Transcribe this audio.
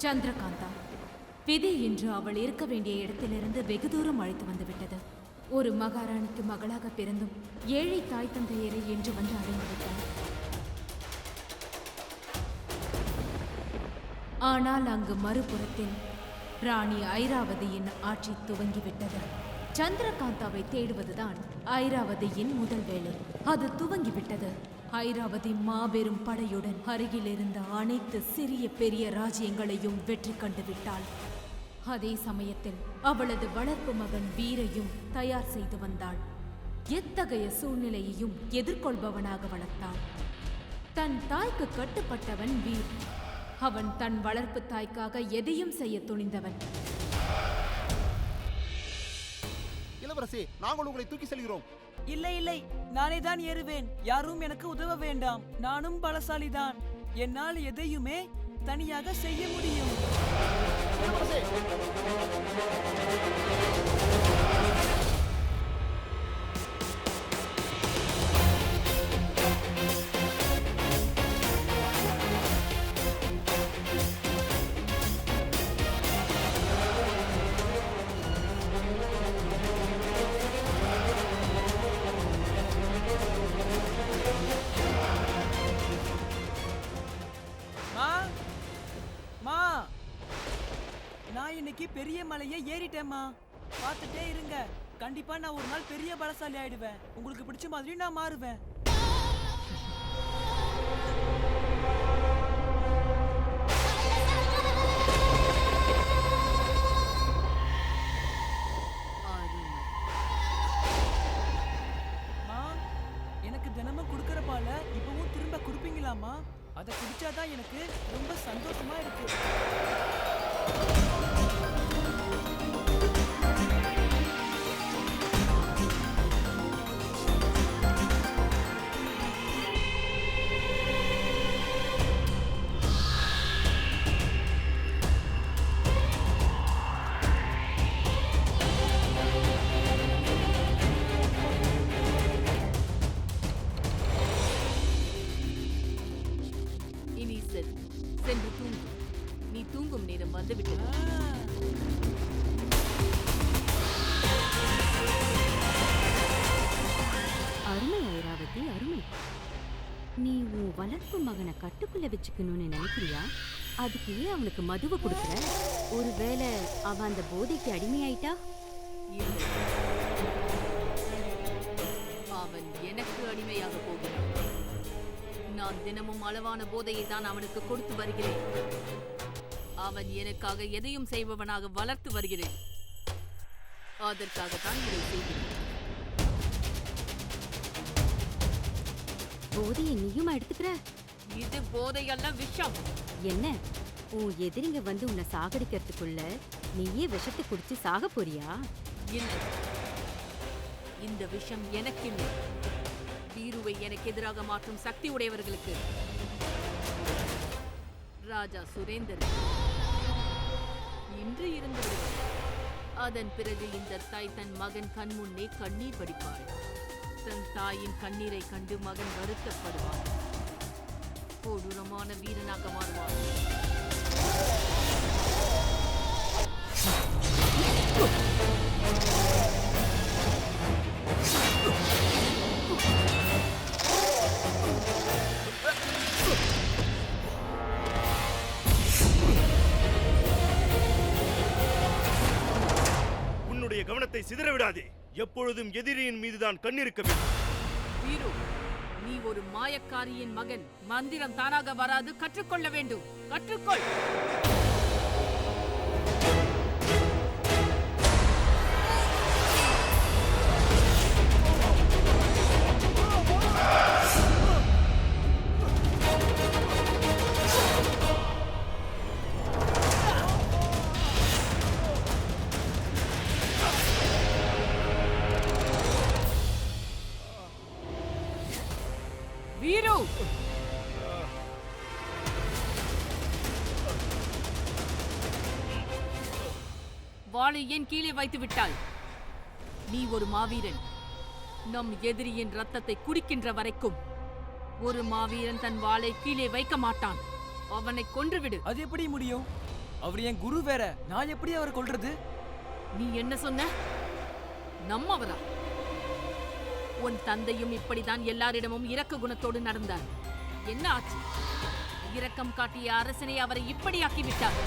சந்திரகாந்தா, விதி இன்று அவள் இருக்க வேண்டிய இடத்திலிருந்து வெகு தூரம் அழைத்து வந்துவிட்டது. ஒரு மகாராணிக்கு மகளாக பிறந்தும் ஏழை தாய் தந்தையரை என்று வந்து அடைந்துவிட்டாள். ஆனால் அங்கு மறுபுறத்தில் ராணி ஐராவதியின் ஆட்சி துவங்கிவிட்டது. சந்திரகாந்தாவை தேடுவதுதான் ஐராவதியின் முதல் வேலை. அது துவங்கிவிட்டது. ஐராவதி மாபெரும் படையுடன் அருகில் இருந்த அனைத்து சிறிய பெரிய ராஜ்யங்களையும் வெற்றி கண்டு விட்டாள். அதே சமயத்தில் அவளது வளர்ப்பு மகன் வீரையும் தயார் செய்து வந்தாள். எத்தகைய சூழ்நிலையையும் எதிர்கொள்பவனாக வளர்த்தாள். தன் தாய்க்கு கட்டுப்பட்டவன் வீர். அவன் தன் வளர்ப்பு தாய்க்காக எதையும் செய்ய துணிந்தவன். இளவரசே, நாங்கள் உங்களை தூக்கி செல்கிறோம். இல்லை இல்லை, நானே தான் ஏறுவேன். யாரும் எனக்கு உதவ வேண்டாம். நானும் பலசாலிதான். என்னால் எதையுமே தனியாக செய்ய முடியும். இளவரசே, மா மா, நான் இன்னைக்கு பெரிய மலையை ஏறிட்டேம்மா. பார்த்துட்டே இருங்க. கண்டிப்பா நான் ஒரு நாள் பெரிய பலசாலி ஆயிடுவேன். உங்களுக்கு பிடிச்ச மாதிரி நான் மாறுவேன். மா, எனக்கு தினமும் கொடுக்கற பால இப்பவும் திரும்ப கொடுப்பீங்களாமா? அதை குடிச்சாதான் எனக்கு ரொம்ப சந்தோஷமா இருக்கு. இனி சென்று தூங்கு. நீ தூங்கும் நேரம் வந்துவிட்டது. அருமை ஐராவதி, அருமை. நீ உன் வளர்ப்பு மகனை கட்டுக்குள்ள வச்சுக்கணும்னு நினைக்கிறியா? அதுக்கு ஏன் அவனுக்கு மதுவை கொடுக்குற? ஒருவேளை அவன் அந்த போதைக்கு அடிமையாயிட்டா? இல்லை, அவன் எனக்கு அடிமையாக போகிறான். நான் தினமும் அளவான போதையை தான் அவனுக்கு கொடுத்து வருகிறேன். அவன் எனக்காக எதையும் செய்பவனாக வளர்த்து வருகிறேன். அதற்காகத்தான் இதை செய்கிறேன். போதையை நீயும் எடுத்துக்கிற? இது போதையல்ல, விஷம். என்ன, உன் எதிரிங்க வந்து உன்னை சாகடிக்கிறதுக்குள்ள நீயே விஷத்தை குடிச்சு சாக போறியா? இல்லை, இந்த விஷம் எனக்கில்லை. வீருவை எனக்கு எதிராக மாற்றும் சக்தி உடையவர்களுக்கு. ராஜா சுரேந்தர் இன்று இருந்து விடுவார். அதன் பிறகு இந்த தாய் தன் மகன் கண் முன்னே கண்ணீர் வடிப்பாள். தன் தாயின் கண்ணீரை கண்டு மகன் வருத்தப்படுவான். கொடூரமான வீரனாக மாறுவான். உன்னுடைய கவனத்தை சிதறவிடாதே. எப்பொழுதும் எதிரியின் மீதுதான் கண்ணிருக்க வேண்டும். வீரு, நீ ஒரு மாயக்காரியின் மகன். மந்திரம் தானாக வராது, கற்றுக்கொள்ள வேண்டும். கற்றுக்கொள். வீரு, வாளை ஏன் கீழே வைத்து விட்டாய்? நீ ஒரு மாவீரன். நம் எதிரியின் ரத்தத்தை குடிக்கின்ற வரைக்கும் ஒரு மாவீரன் தன் வாளை கீழே வைக்க மாட்டான். அவனை கொன்றுவிடு. அது எப்படி முடியும்? அவர் என் குரு வேற, நான் எப்படி அவரை கொல்றது? நீ என்ன சொன்ன? நம்மவரா? உன் தந்தையும் இப்படிதான் எல்லாரிடமும் இரக்க குணத்தோடு நடந்தார். என்ன ஆச்சு? இரக்கம் காட்டிய அரசனை அவரை இப்படியாக்கி விட்டார்.